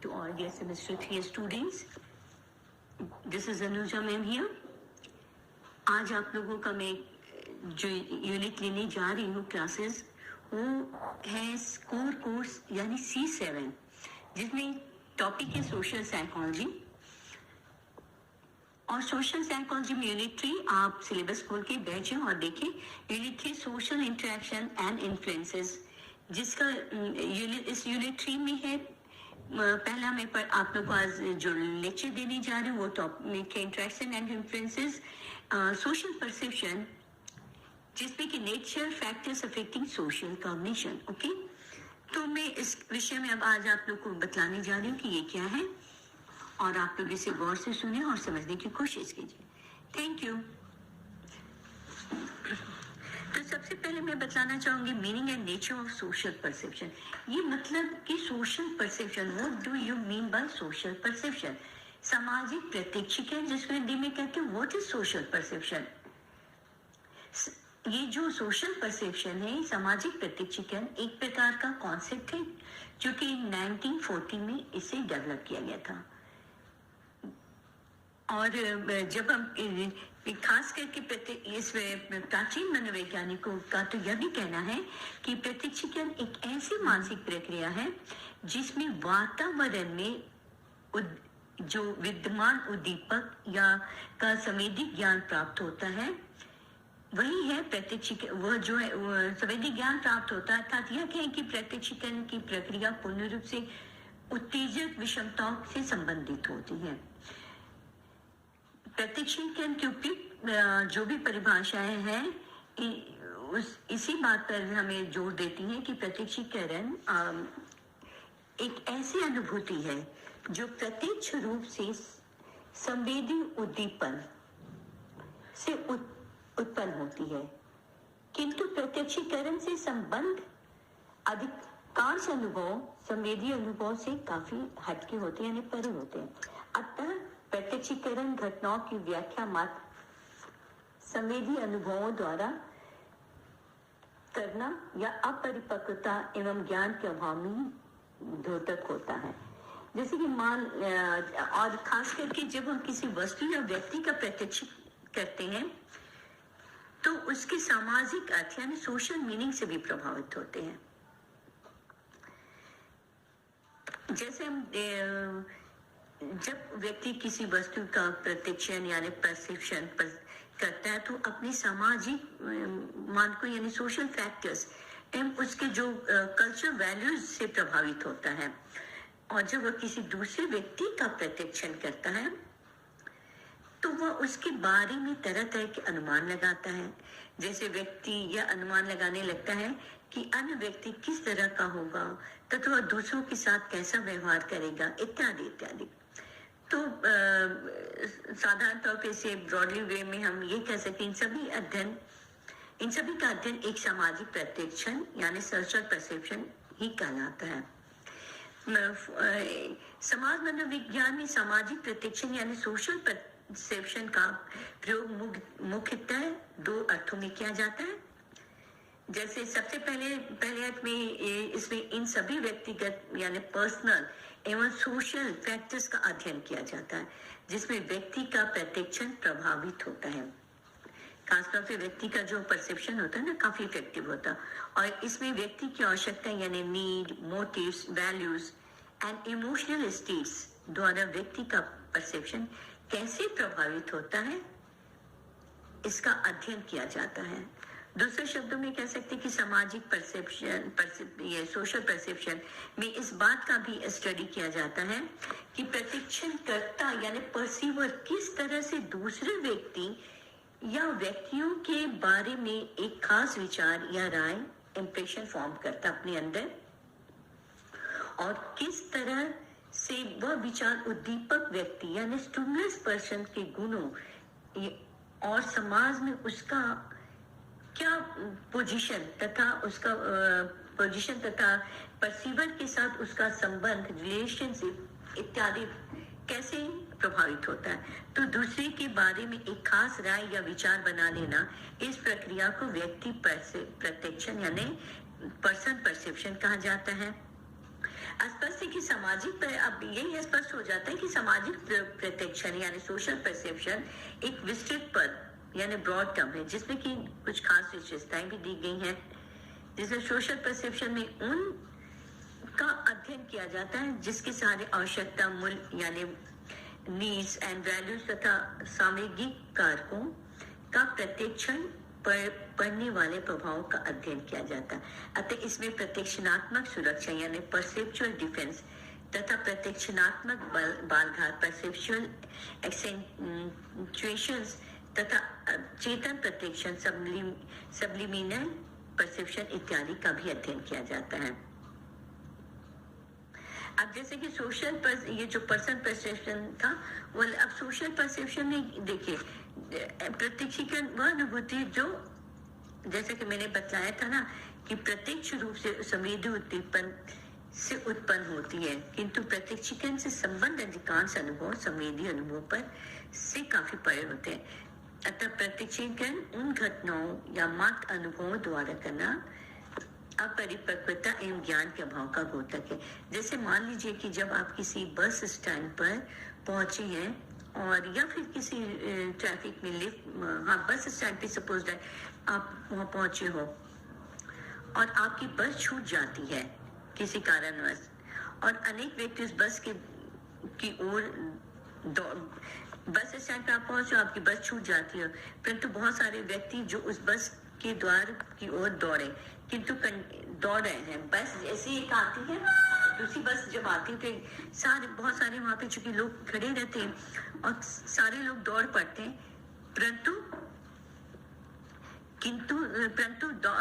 to all dear semester 3 students. This is Anuja ma'am here. आज आप लोगों का मैं जो यूनिट लेने जा रही हूँ क्लासेस वो है स्कोर कोर्स यानी C7, जिसमें टॉपिक है सोशल साइकोलॉजी। और सोशल साइकोलॉजी में यूनिट 3 आप सिलेबस खोल के बैठे और देखें। Unit 3 social interaction and influences, जिसका इस यूनिट 3 में है। पहला मैं पर आप लोग को आज जो लेक्चर देने जा रहे हैं वो टॉपिक है interaction and influences social perception, जिसमें कि nature factors affecting social cognition. Okay, तो मैं इस विषय में अब आज आप लोग को बतलाने जा रही हूँ कि ये क्या है, और आप लोग इसे गौर से सुने और समझने की कोशिश कीजिए। Thank you. तो सबसे पहले मैं बतलाना चाहूंगी meaning and nature of social perception. ये मतलब कि social perception, what do you mean by social perception? सामाजिक प्रत्यक्षीकरण, जिसको हिंदी में कहते हैं व्हाट इज सोशल परसेप्शन। ये जो सोशल परसेप्शन है, सामाजिक प्रत्यक्षीकरण, एक प्रकार का कॉन्सेप्ट है जो कि 1940 में इसे डेवलप किया गया था। और जब हम खास करके इस प्राचीन मनोवैज्ञानिकों का तो यह भी कहना है कि प्रत्यक्षीकरण एक ऐसी मानसिक प्रक्रिया है जिसमें वातावरण में जो विद्यमान उद्दीपक या का संवेदी ज्ञान प्राप्त होता है, वही है प्रत्यक्षीकरण। वह जो है संवेदी ज्ञान प्राप्त होता है, अर्थात यह कहें कि प्रत्यक्षीकरण की प्रक्रिया पूर्ण रूप से उत्तेजक विषमताओं से संबंधित होती है। प्रत्यक्षीकरण की उपयुक्त जो भी परिभाषाएं हैं इसी बात पर हमें जोर देती हैं कि प्रत्यक्षीकरण एक ऐसी अनुभूति है जो प्रत्यक्ष रूप से संवेदी उद्दीपन से उत्पन्न होती है, किंतु प्रत्यक्षीकरण से संबंध अधिकांश अनुभव संवेदी अनुभव से काफी हटके होते हैं, यानी परे होते हैं। अतः प्रत्यक्षीकरण घटनाओं की व्याख्या मात्र संवेदी अनुभवों द्वारा करना या अपरिपक्वता एवं ज्ञान के अभाव में द्योतक होता है। जैसे कि और खास करके जब हम किसी वस्तु या व्यक्ति का प्रत्यक्ष करते हैं तो उसके सामाजिक अर्थ यानी सोशल मीनिंग से भी प्रभावित होते हैं। जैसे हम जब व्यक्ति किसी वस्तु का प्रत्यक्षण यानी परसेप्शन करता है तो अपने सामाजिक मानकों यानी सोशल फैक्टर्स एवं उसके जो कल्चर वैल्यूज से प्रभावित होता है। और जब वह किसी दूसरे व्यक्ति का प्रत्यक्षण करता है तो वह उसके बारे में तरह तरह के अनुमान लगाता है। जैसे व्यक्ति यह अनुमान लगाने लगता है कि अन्य व्यक्ति किस तरह का होगा तथा वह दूसरों के साथ कैसा व्यवहार करेगा, इत्यादि इत्यादि। तो साधारण तौर पे इसे ब्रॉडली वे में हम ये कह सकते हैं इन सभी का अध्ययन एक सामाजिक प्रत्यक्षण यानी सोशल परसेप्शन ही कहलाता है। समाज मनोविज्ञान में सामाजिक प्रत्यक्षण यानी सोशल परसेप्शन का प्रयोग मुख्यतः दो अर्थों में किया जाता है। जैसे सबसे पहले अर्थ में इसमें इन सभी व्यक्तिगत यानी पर्सनल एवं सोशल फैक्टर्स का अध्ययन किया जाता है, जिसमें व्यक्ति का प्रत्यक्षण प्रभावित होता है। खासतौर पे व्यक्ति का जो परसेप्शन होता है ना, काफी इफेक्टिव होता है। और इसमें व्यक्ति की आवश्यकता यानी need, motives, values and emotional states द्वारा व्यक्ति का परसेप्शन कैसे प्रभावित होता है, इसका अध्ययन किया जाता है। दूसरे शब्दों में कह सकते हैं कि सामाजिक परसेप्शन सोशल परसेप्शन में इस बात का भी स्टडी किया जाता है कि प्रत्यक्षण करता यानी परसीवर किस तरह से दूसरे व्यक्ति या व्यक्तियों के बारे में एक खास विचार या राय इंप्रेशन फॉर्म करता अपने अंदर, और किस तरह से वह विचार उद्दीपक व्यक्ति यानी स्टिमुलस पर्सन के गुणों और समाज में उसका क्या पोजीशन तथा परसीवर के साथ उसका संबंध, रिलेशनशिप इत्यादि कैसे प्रभावित होता है। तो दूसरे के बारे में एक खास राय या विचार बना लेना, इस प्रक्रिया को व्यक्ति प्रत्यक्षण यानी पर्सन परसेप्शन कहा जाता है। स्पष्ट है कि सामाजिक अब यही स्पष्ट हो जाता है कि सामाजिक प्रत्यक्षण यानी सोशल परसेप्शन एक विस्तृत पद यानी ब्रॉड टर्म है, जिसमें कि कुछ खास विशेषताएं भी दी गई हैं। जैसे सोशल परसेप्शन में उन का अध्ययन किया जाता है जिसके सारे आवश्यकता, मूल्य यानी नीड्स एंड वैल्यूज तथा सामयिक कारकों का प्रत्यक्षण पर पड़ने वाले प्रभावों का अध्ययन किया जाता है। अतः इसमें प्रत्यक्षणात्मक सुरक्षा यानी परसेप्चुअल डिफेंस तथा प्रत्यक्षणात्मक बालघात परसेप्चुअल एक्सेंचुएशंस तथा चेतन प्रत्यक्षण सब्लिमिनल परसेप्शन इत्यादि का भी अध्ययन किया जाता है। अब जैसे कि ये जो पर्सन परसेप्शन था, वो अब सोशल परसेप्शन में देखिए प्रत्यक्षीकरण वह अनुभूति जो जैसे कि मैंने बताया था ना कि प्रत्यक्ष रूप से संवेदी उद्दीपन से उत्पन्न होती है, किंतु प्रत्यक्षीकरण से संबंध अधिकांश अनुभव संवेदी अनुभव पर से काफी परे होते हैं। अतः प्रत्यक्षीकरण उन घटनाओं या मात्र अनुभवों द्वारा करना अपरिपक्वता एवं ज्ञान के अभाव का द्योतक है। जैसे मान लीजिए कि जब आप किसी बस स्टैंड पर पहुंचे हैं और या फिर किसी ट्रैफिक में बस स्टैंड पे सपोज दैट आप वहां पहुंचे हो और आपकी बस छूट जाती है किसी कारणवश, और अनेक व्यक्ति उस बस की ओर बस स्टैंड पर आप पहुंचे, आपकी बस छूट जाती है, परंतु बहुत सारे व्यक्ति जो उस बस के द्वार की ओर दौड़े किंतु दौड़ रहे हैं। बस जैसे एक आती है, दूसरी बस जब आती है तो बहुत सारे वहां पे चूंकि लोग खड़े रहते हैं और सारे लोग दौड़ पड़ते हैं, परंतु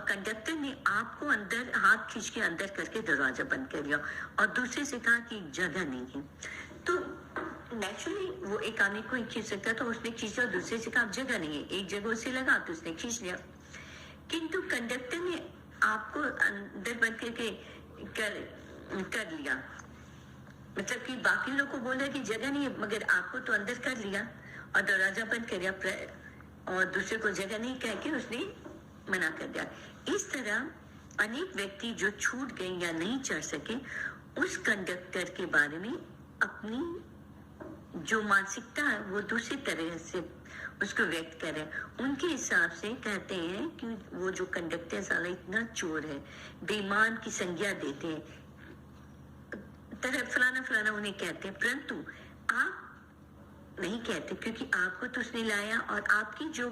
कंडक्टर ने आपको अंदर हाथ खींच के अंदर करके दरवाजा बंद कर दिया और दूसरे से कहा कि जगह नहीं है। तो नेचुरली वो एक आदमी को खींच सकता, तो उसने खींचा, दूसरे से कहा जगह नहीं है, एक जगह से लगा तो उसने खींच लिया, किंतु कंडक्टर ने आपको अंदर बंद करके कर लिया, मतलब कि बाकी लोग को बोला कि जगह नहीं है, मगर आपको तो अंदर कर लिया और दरवाजा बंद कर दिया और दूसरे को जगह नहीं कह के उसने मना कर दिया। इस तरह अनेक व्यक्ति जो छूट गए या नहीं चढ़ सके, उस कंडक्टर के बारे में अपनी जो मानसिकता है वो दूसरी तरह से उसको व्यक्त करें। उनके हिसाब से कहते हैं कि वो जो कंडक्टर साला इतना चोर है, बेईमान की संज्ञा देते हैं, तरह फलाना फलाना उन्हें कहते हैं, परंतु आप नहीं कहते क्योंकि आपको तो उसने लाया और आपकी जो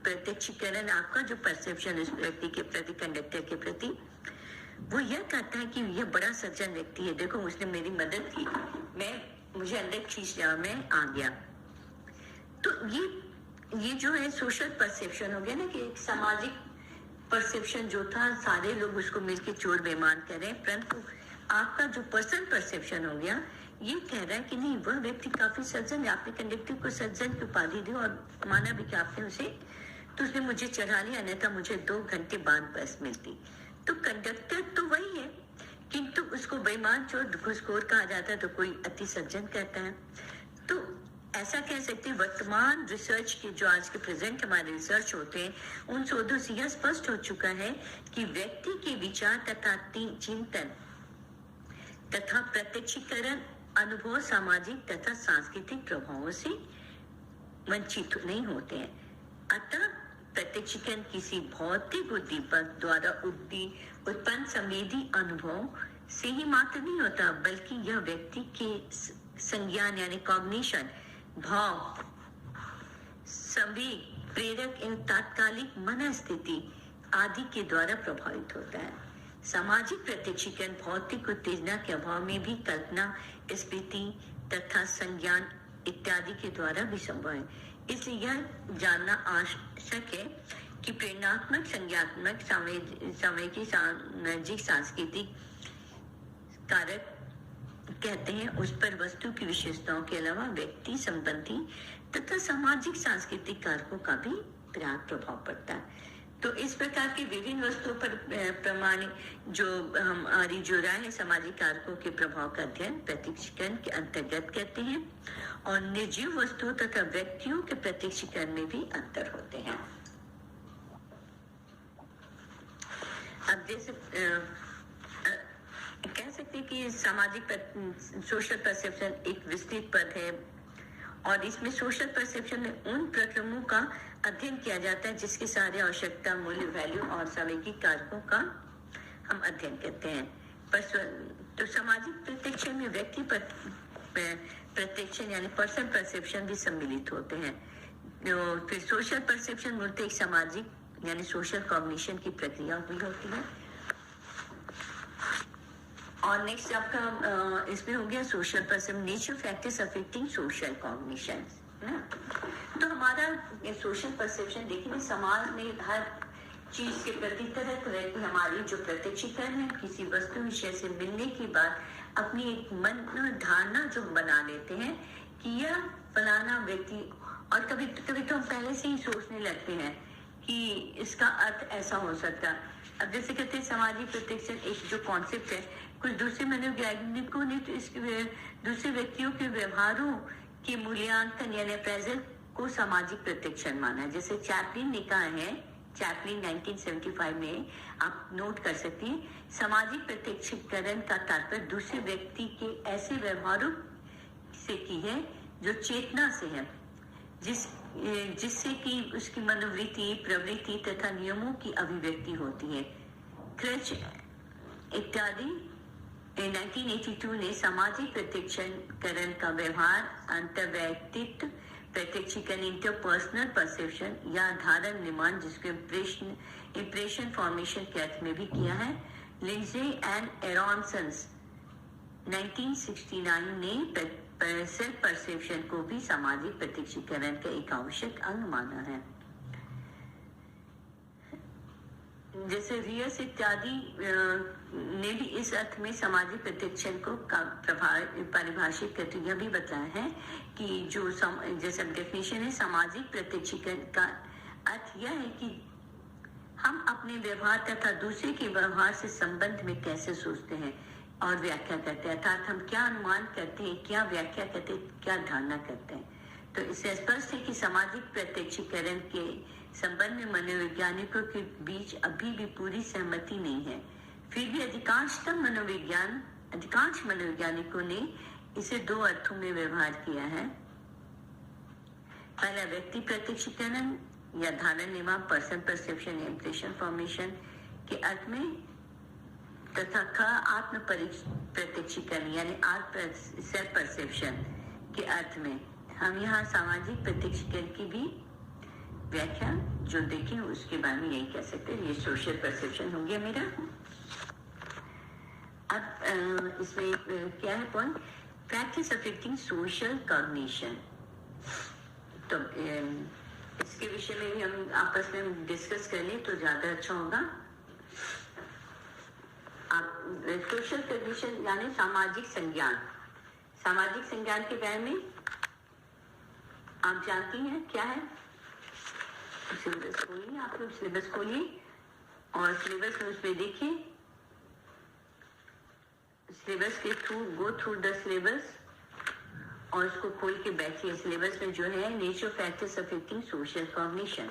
प्रत्यक्षीकरण, आपका जो परसेप्शन इस व्यक्ति के प्रति, कंडक्टर के प्रति, वो यह कहता है कि यह बड़ा सज्जन व्यक्ति है, देखो उसने मेरी मदद की, मुझे अंदर खींच लिया, मैं आ गया। तो ये जो है सोशल परसेप्शन हो गया ना, कि एक सामाजिक परसेप्शन जो था सारे लोग उसको मिलके चोर बेईमान कर रहे हैं, परंतु आपका जो पर्सनल परसेप्शन हो गया ये कह रहा है कि नहीं, वह व्यक्ति काफी सज्जन है, आपने कंडक्टर को सज्जन की उपाधि दी और माना भी कि आपने उसे, तो उसने मुझे चढ़ा लिया, अन्यथा मुझे 2 घंटे बाद बस मिलती। तो कंडक्टर तो वही है, किंतु उसको बेईमान चोर घूसखोर कहा जाता है, तो कोई अति सज्जन कहता है। तो ऐसा कह सकते हैं वर्तमान रिसर्च के जो आज के प्रेजेंट हमारे रिसर्च होते हैं, उन शोधों से यह स्पष्ट हो चुका है कि व्यक्ति के विचार तथा चिंतन तथा प्रत्यक्षीकरण अनुभव सामाजिक तथा सांस्कृतिक प्रभावों से वंचित नहीं होते हैं। अतः प्रत्यक्षीकरण किसी भौतिक उद्दीपक द्वारा उत्पन्न संवेदी अनुभव से ही मात्र नहीं होता, बल्कि यह व्यक्ति के संज्ञान यानी कॉग्निशन, भाव, संवेग, प्रेरक एवं तात्कालिक मनस्थिति आदि के द्वारा प्रभावित होता है। सामाजिक प्रत्यक्षीकरण भौतिक उत्तेजना के अभाव में भी कल्पना, स्मृति तथा संज्ञान इत्यादि के द्वारा भी संभव है। इसलिए यह जानना आवश्यक है कि प्रेरणात्मक, संज्ञात्मक, सामाजिक, सामाजिक, सांस्कृतिक कारक कहते हैं उस पर वस्तु की विशेषताओं के अलावा व्यक्ति संबंधी तथा सामाजिक सांस्कृतिक कारकों का भी प्रभाव पड़ता है। तो इस प्रकार की विभिन्न वस्तुओं पर प्रमाणित जो हमारी जो राय है सामाजिक कारकों के प्रभाव का अध्ययन प्रत्यक्षीकरण के अंतर्गत करते हैं, और निर्जीव वस्तुओं तथा व्यक्तियों के प्रत्यक्षीकरण में भी अंतर होते हैं। अब जैसे कह सकते हैं कि सामाजिक सोशल परसेप्शन एक विस्तृत पद है और इसमें सोशल परसेप्शन में उन प्रक्रमों का अध्ययन किया जाता है जिसके सारे आवश्यकता, मूल्य, वैल्यू और सामाजिक कारकों का हम अध्ययन करते हैं। तो सामाजिक प्रत्यक्षण में व्यक्ति प्रत्यक्षण यानी पर्सन परसेप्शन भी सम्मिलित होते हैं। फिर सोशल परसेप्शन मूलतः एक सामाजिक यानी सोशल कॉग्निशन की प्रक्रिया भी होती है। और नेक्स्ट आपका इसमें हो गया social perception, nature factors affecting social cognition, है ना। तो हमारा सोशल परसेप्शन देखिए, समाज में हर चीज के प्रति तरह तरह की हमारी जो प्रत्यक्षीकरण है, किसी वस्तु विषय से मिलने के बाद अपनी एक मन धारणा जो बना लेते हैं कि यह फलाना व्यक्ति, और कभी कभी तो हम पहले से ही सोचने लगते हैं कि इसका अर्थ ऐसा हो सकता है। अब जैसे कहते हैं सामाजिक प्रत्यक्षण एक जो कॉन्सेप्ट है, कुछ दूसरे मनोवैज्ञानिकों ने तो इसके दूसरे व्यक्तियों के व्यवहारों के मूल्यांकन यानी अप्रेजल को सामाजिक प्रत्यक्षण माना है। जैसे चैपलिन ने कहा है, चैपलिन 1975 में आप नोट कर सकती हैं, सामाजिक प्रत्यक्षीकरण का तात्पर्य दूसरे व्यक्ति के ऐसे व्यवहारों से की है जो चेतना से है, जिससे कि उसकी मनोवृत्ति, प्रवृत्ति तथा नियमों की अभिव्यक्ति होती है। क्रच इत्यादि 1982 ने सामाजिक प्रत्यक्षीकरण का व्यवहार अंतर्वैयक्तिक प्रत्यक्षीकरण, इंटरपर्सनल परसेप्शन या धारण निर्माण, जिसको इंप्रेशन फॉर्मेशन के अर्थ में भी किया है। लिंडसे एंड एरोनसन 1969 ने सेल्फ परसेप्शन को भी सामाजिक प्रत्यक्षीकरण का एक आवश्यक अंग माना है। जैसे रियस इत्यादि ने भी इस अर्थ में सामाजिक प्रत्यक्षण को परिभाषित करते यह भी बताया है कि जो जैसे डेफिनेशन है, सामाजिक प्रत्यक्षीकरण का अर्थ यह है कि हम अपने व्यवहार तथा दूसरे के व्यवहार से संबंध में कैसे सोचते हैं और व्याख्या करते हैं, अर्थात हम क्या अनुमान करते हैं, क्या व्याख्या करते हैं, क्या धारणा करते हैं। तो इससे स्पष्ट है कि सामाजिक प्रत्यक्षीकरण के संबंध में मनोवैज्ञानिकों के बीच अभी भी पूरी सहमति नहीं है। फिर भी अधिकांश मनोवैज्ञानिकों ने इसे दो अर्थों में व्यवहार किया है। पहला व्यक्ति प्रत्यक्षीकरण या धारण निर्माण, पर्सन परसेप्शन, इंप्रेशन फॉर्मेशन के अर्थ में, तथा ख आत्म प्रत्यक्षीकरण यानी सेल्फ परसेप्शन के अर्थ में। हम यहाँ सामाजिक प्रत्यक्षीकरण की भी व्याख्या जो देखें उसके बारे में यही कह सकते हैं। ये सोशल परसेप्शन हो गया मेरा। अब इसमें क्या है point, practice affecting social cognition. तो इसके विषय में भी हम आपस में डिस्कस कर लें तो ज्यादा अच्छा होगा। सोशल कॉग्निशन यानी सामाजिक संज्ञान। सामाजिक संज्ञान के बारे में आप जानती हैं क्या है? सिलेबस खोलिए, आप लोग सिलेबस खोलिए और सिलेबस में उसमें देखिए, सिलेबस के through go through the syllabus और उसको खोल के बैठिए। सिलेबस में जो है nature factors affecting social cognition.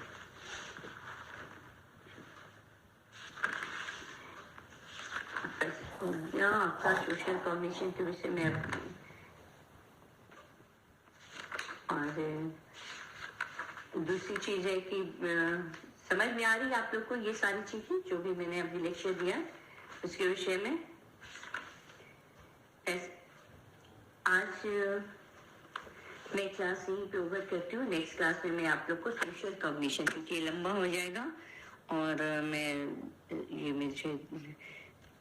आपका सोशल कॉग्निशन के विषय में और दूसरी चीज है कि समझ में आ रही है आप लोग को ये सारी चीजें जो भी मैंने अभी लेक्चर दिया उसके विषय में। आज मैं क्लास यहीं पे ओवर करती हूँ। नेक्स्ट क्लास में मैं आप लोग को सोशल कॉग्निशन, क्योंकि लंबा हो जाएगा और मैं ये मुझे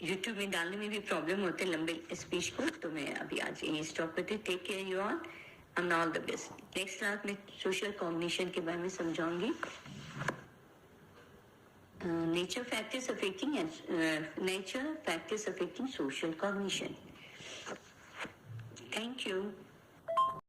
यूट्यूब में डालने में भी प्रॉब्लम होते हैं लंबे स्पीच को, तो मैं अभी आज यही स्टॉप करती हूँ। Take care you all and all the best. Next class में सोशल कॉग्निशन के बारे में समझाऊंगी। Nature factors affecting social cognition. Thank you.